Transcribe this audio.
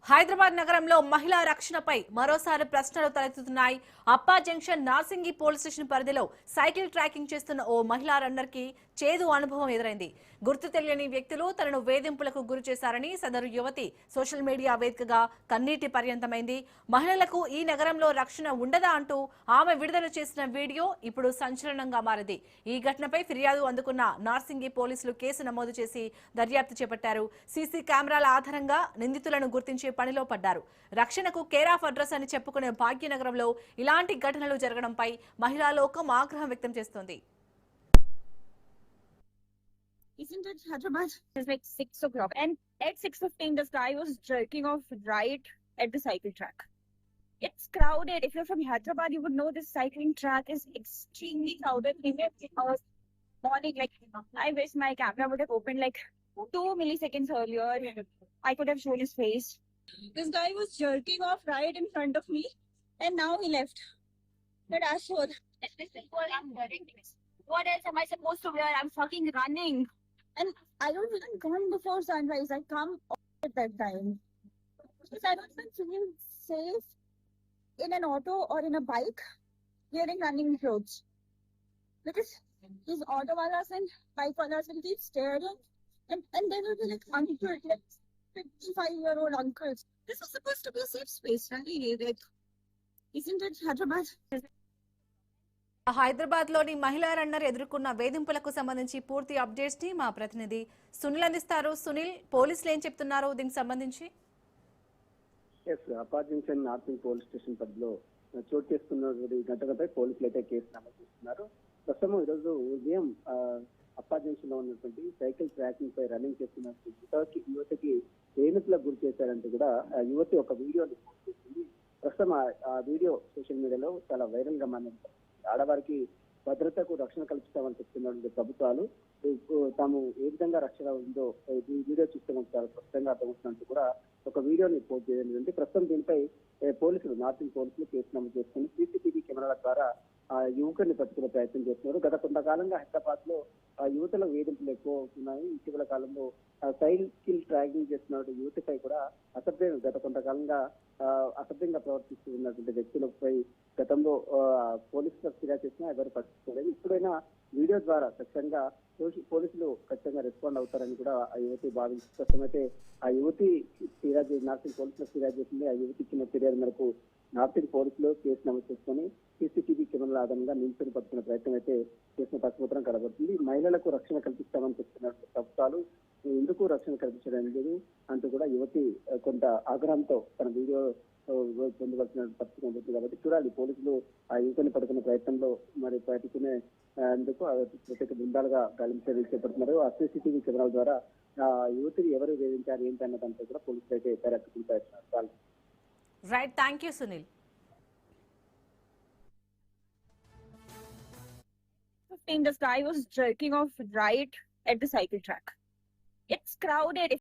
హైదరాబాద్ నగరంలో మహిళా రక్షణపై మరోసారి ప్రశ్నలు తలెత్తుతున్నాయి. అప్పా జంక్షన్ నార్సింగి పోలీస్ స్టేషన్ పరిధిలో సైకిల్ ట్రాకింగ్ చేస్తున్న ఓ మహిళా రన్నర్ కి చేదు అనుభవం ఎదురైంది. గుర్తు తెలియని వ్యక్తులు తనను వేధింపులకు గురి చేశారని సదరు యువతి సోషల్ మీడియా వేదికగా కన్నీటి పర్యంతమైంది. మహిళలకు ఈ నగరంలో రక్షణ ఉండదా అంటూ ఆమె విడుదల చేసిన వీడియో ఇప్పుడు సంచలనంగా మారింది. ఈ ఘటనపై ఫిర్యాదు అందుకున్న నార్సింగి పోలీసులు కేసు నమోదు చేసి దర్యాప్తు చేపట్టారు. సీసీ కెమెరాల ఆధారంగా నిందితులను గుర్తించే పనిలో పడ్డారు. రక్షణకు కేర్ ఆఫ్ అడ్రస్ అని చెప్పుకునే భాగ్యనగరంలో ఇలాంటి ఘటనలు జరగడంపై మహిళా లోకం ఆగ్రహం వ్యక్తం చేస్తోంది. Isn't it Hyderabad? It's like 6 o'clock, and at 6:15 this guy was jerking off right at the cycle track. It's crowded. If you're from Hyderabad, you would know this cycling track is extremely crowded. Even because morning, like I wish my camera would have opened like 2 milliseconds earlier. I could have shown his face. This guy was jerking off right in front of me, and now he left. But as for this is what I'm wearing. What else am I supposed to wear? I'm fucking running. And I don't even come before sunrise. I come at that time. Because I don't even feel safe in an auto or in a bike wearing running clothes. Because these auto walas and bike walas will keep staring, and they will be like uncles, like 55-year-old uncles. This is supposed to be a safe space, right? Like, isn't it Hyderabad? Hyderabad లోని మహిళా runner ఎదుర్కొన్న వేధింపులకు సంబంధించి పూర్తి updates ని మా ప్రతినిధి సునీల్ అందిస్తారు. సునీల్, పోలీసులు ఏం చెప్తున్నారు దీనికి సంబంధించి? అప్పా జంక్షన్ నార్సింగ్ పోలీస్ స్టేషన్ పరిధిలో చోటు చేసుకున్న ఘటనపై పోలీసులు అయితే కేసు నమోదు చేస్తున్నారు. ప్రస్తుతం ఈరోజు ఉదయం అప్పా జంక్షన్ లో ఉన్నటువంటి సైకిల్ ట్రాకింగ్ పై రన్నింగ్ చేస్తున్న యువతకి వేధింపులకు గురి చేశారంటూ కూడా యువతి ఒక వీడియోని పోస్ట్ చేసింది. ప్రస్తుతం ఆ వీడియో సోషల్ మీడియాలో చాలా వైరల్ గా మారింది. ఆడవారికి భద్రతకు రక్షణ కల్పిస్తామని చెప్తున్నటువంటి ప్రభుత్వాలు తాము ఏ విధంగా రక్షణ ఉందో ఈ వీడియో చూస్తే మనకు చాలా స్పష్టంగా అర్థమవుతున్నట్టు కూడా ఒక వీడియోని పోస్ట్ చేయడం. ప్రస్తుతం దీనిపై పోలీసులు నార్సింగ్ పోలీసులు కేసు నమోదు చేసుకుని సీసీటీవీ కెమెరాల ద్వారా ఆ యువకుడిని పట్టుకునే ప్రయత్నం చేస్తున్నారు. గత కొంతకాలంగా హైదరాబాద్ లో యువతల వేధింపులు ఎక్కువ అవుతున్నాయి. ఇటీవల కాలంలో సైకిల్ ట్రాకింగ్ చేస్తున్న యువతిపై కూడా గత కొంతకాలంగా అసభ్యంగా ప్రవర్తిస్తూ ఉన్నటువంటి వ్యక్తులపై గతంలో పోలీసులకు ఫిర్యాదు చేసినా ఎవరు పట్టించుకోలేదు. ఇప్పుడైనా వీడియో ద్వారా ఖచ్చితంగా పోలీసులు ఖచ్చితంగా రెస్పాండ్ అవుతారని కూడా ఆ యువతి భావించి ప్రస్తుతమైతే ఆ యువతి ఫిర్యాదు నార్సింగ్ పోలీసులకు ఫిర్యాదు చేసింది. ఆ యువతి ఇచ్చిన ఫిర్యాదు మేరకు నార్సింగ్ పోలీసులు కేసు నమోదు చేసుకుని సీసీటీవీ కెమెరాల ఆధారంగా నిందితులు పట్టుకునే ప్రయత్నం అయితే చేసిన పట్టుకోవడం కనబడుతుంది. మహిళలకు రక్షణ కల్పిస్తామని చెప్తున్న ప్రభుత్వాలు ఎందుకు రక్షణ కల్పించడం లేదు అంటూ కూడా యువతి కొంత ఆగ్రహంతో తన వీడియో పొందవలసిన పరిస్థితి ఉంటుంది. కాబట్టి చూడాలి, పోలీసులు ఆ యువతిని పట్టుకునే ప్రయత్నంలో మరి పట్టుకునే అందుకు ప్రత్యేక బృందాలుగా గాలింపు చర్యలు చేపడుతున్నారు. ఆ సీసీటీవీ కెమెరాల ద్వారా ఆ యువతిని ఎవరు వేధించారు ఏంటి అన్న దానిపై కూడా పోలీసులు అయితే దర్యాప్తు చేస్తున్నారు. Right, thank you Sunil. This guy was jerking off right at the cycle track. It's crowded.